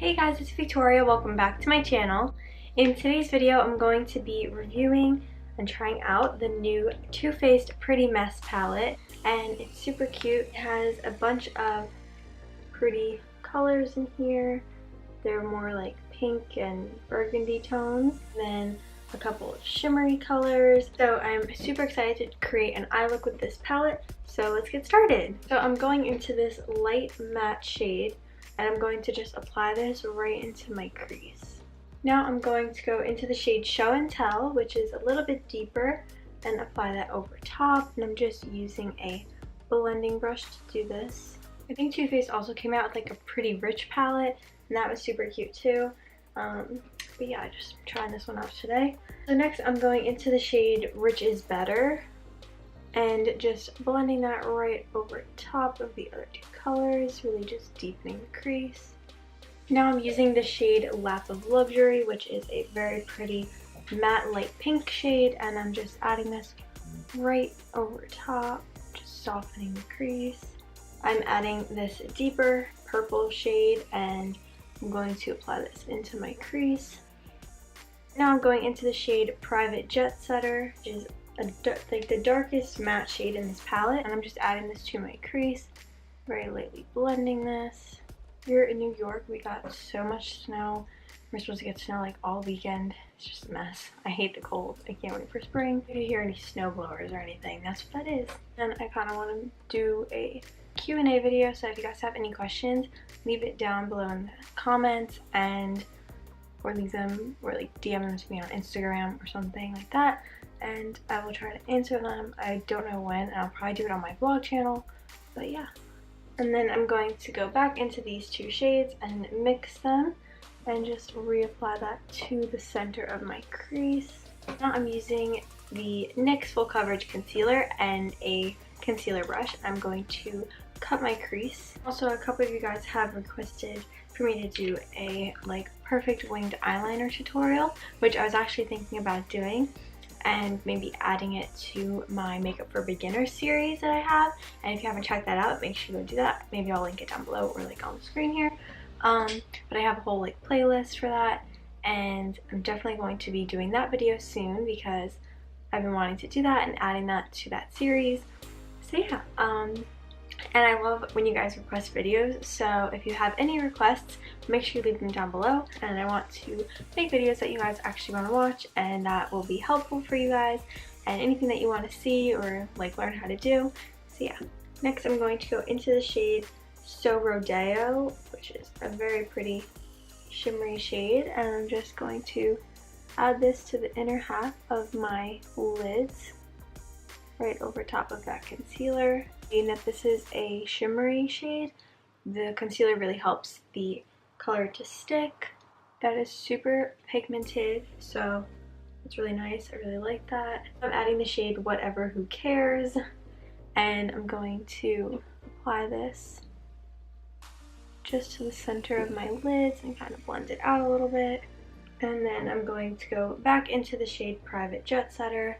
Hey guys, it's Victoria. Welcome back to my channel. In today's video, I'm going to be reviewing and trying out the new Too Faced Pretty Mess palette, and it's super cute. It has a bunch of pretty colors in here. They're more like pink and burgundy tones, then a couple of shimmery colors. So I'm super excited to create an eye look with this palette, so let's get started. So I'm going into this light matte shade, and I'm going to just apply this right into my crease. Now I'm going to go into the shade Show and Tell, which is a little bit deeper, and apply that over top. And I'm just using a blending brush to do this. I think Too Faced also came out with like a pretty rich palette, and that was super cute too. But yeah, just trying this one out today. So next I'm going into the shade Rich is Better, and just blending that right over top of the other two colors, really just deepening the crease. Now I'm using the shade Lap of Luxury, which is a very pretty matte light pink shade, and I'm just adding this right over top, just softening the crease. I'm adding this deeper purple shade, and I'm going to apply this into my crease. Now I'm going into the shade Private Jet Setter, which is like the darkest matte shade in this palette, and I'm just adding this to my crease, very lightly blending this. Here in New York, we got so much snow. We're supposed to get snow like all weekend. It's just a mess. I hate the cold. I can't wait for spring. If you hear any snow blowers or anything, that's what that is. And I kind of want to do a Q&A video, so if you guys have any questions, leave it down below in the comments, or leave them, or like DM them to me on Instagram or something like that, and I will try to answer them. I don't know when, and I'll probably do it on my vlog channel, but yeah. And then I'm going to go back into these two shades and mix them and just reapply that to the center of my crease. Now I'm using the NYX Full Coverage Concealer and a concealer brush. I'm going to cut my crease. Also, a couple of you guys have requested for me to do a like perfect winged eyeliner tutorial, which I was actually thinking about doing, and maybe adding it to my Makeup for Beginners series that I have. And if you haven't checked that out, make sure to go do that. Maybe I'll link it down below or like on the screen here. But I have a whole like playlist for that, and I'm definitely going to be doing that video soon because I've been wanting to do that and adding that to that series. So yeah, and I love when you guys request videos, so if you have any requests, make sure you leave them down below, and I want to make videos that you guys actually want to watch and that will be helpful for you guys, and anything that you want to see or like learn how to do. So yeah, next I'm going to go into the shade So Rodeo, which is a very pretty shimmery shade, and I'm just going to add this to the inner half of my lids, right over top of that concealer. Being that this is a shimmery shade, the concealer really helps the color to stick. That is super pigmented, so it's really nice. I really like that. I'm adding the shade Whatever Who Cares, and I'm going to apply this just to the center of my lids and kind of blend it out a little bit. And then I'm going to go back into the shade Private Jet Setter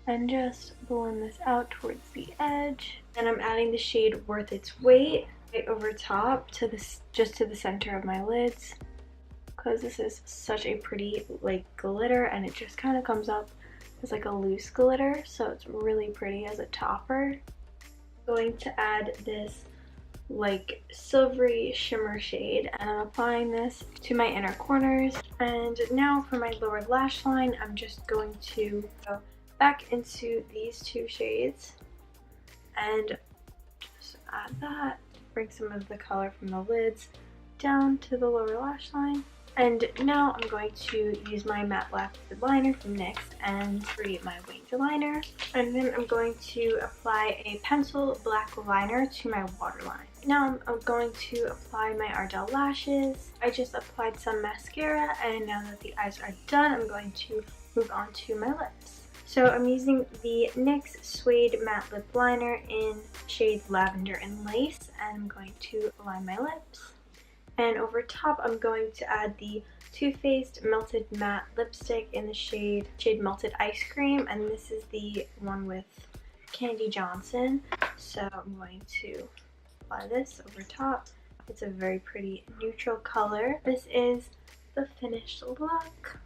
and just blend this out towards the edge. And I'm adding the shade Worth Its Weight right over top to this, just to the center of my lids, because this is such a pretty like glitter, and it just kind of comes up as like a loose glitter, so it's really pretty as a topper. I'm going to add this like silvery shimmer shade, and I'm applying this to my inner corners. And now for my lower lash line, I'm just going to go back into these two shades and just add that, bring some of the color from the lids down to the lower lash line. And now I'm going to use my matte black liquid liner from NYX and create my winged liner. And then I'm going to apply a pencil black liner to my waterline. Now I'm going to apply my Ardell lashes. I just applied some mascara, and now that the eyes are done, I'm going to move on to my lips. So I'm using the NYX Suede Matte Lip Liner in shade Lavender and Lace, and I'm going to line my lips. And over top, I'm going to add the Too Faced Melted Matte Lipstick in the shade Melted Ice Cream, and this is the one with Candy Johnson. So I'm going to apply this over top. It's a very pretty neutral color. This is the finished look.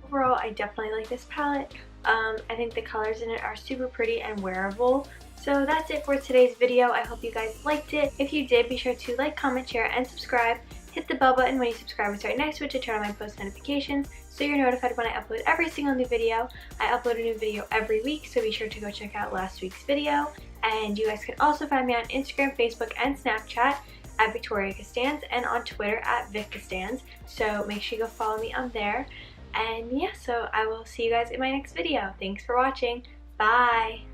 Overall, I definitely like this palette. I think the colors in it are super pretty and wearable. So that's it for today's video. I hope you guys liked it. If you did, be sure to like, comment, share, and subscribe. Hit the bell button when you subscribe and start next to it to turn on my post notifications so you're notified when I upload every single new video. I upload a new video every week, so be sure to go check out last week's video. And you guys can also find me on Instagram, Facebook, and Snapchat at Victoria Costanz, and on Twitter at Vic Costanz. So make sure you go follow me on there. And yeah, so I will see you guys in my next video. Thanks for watching. Bye!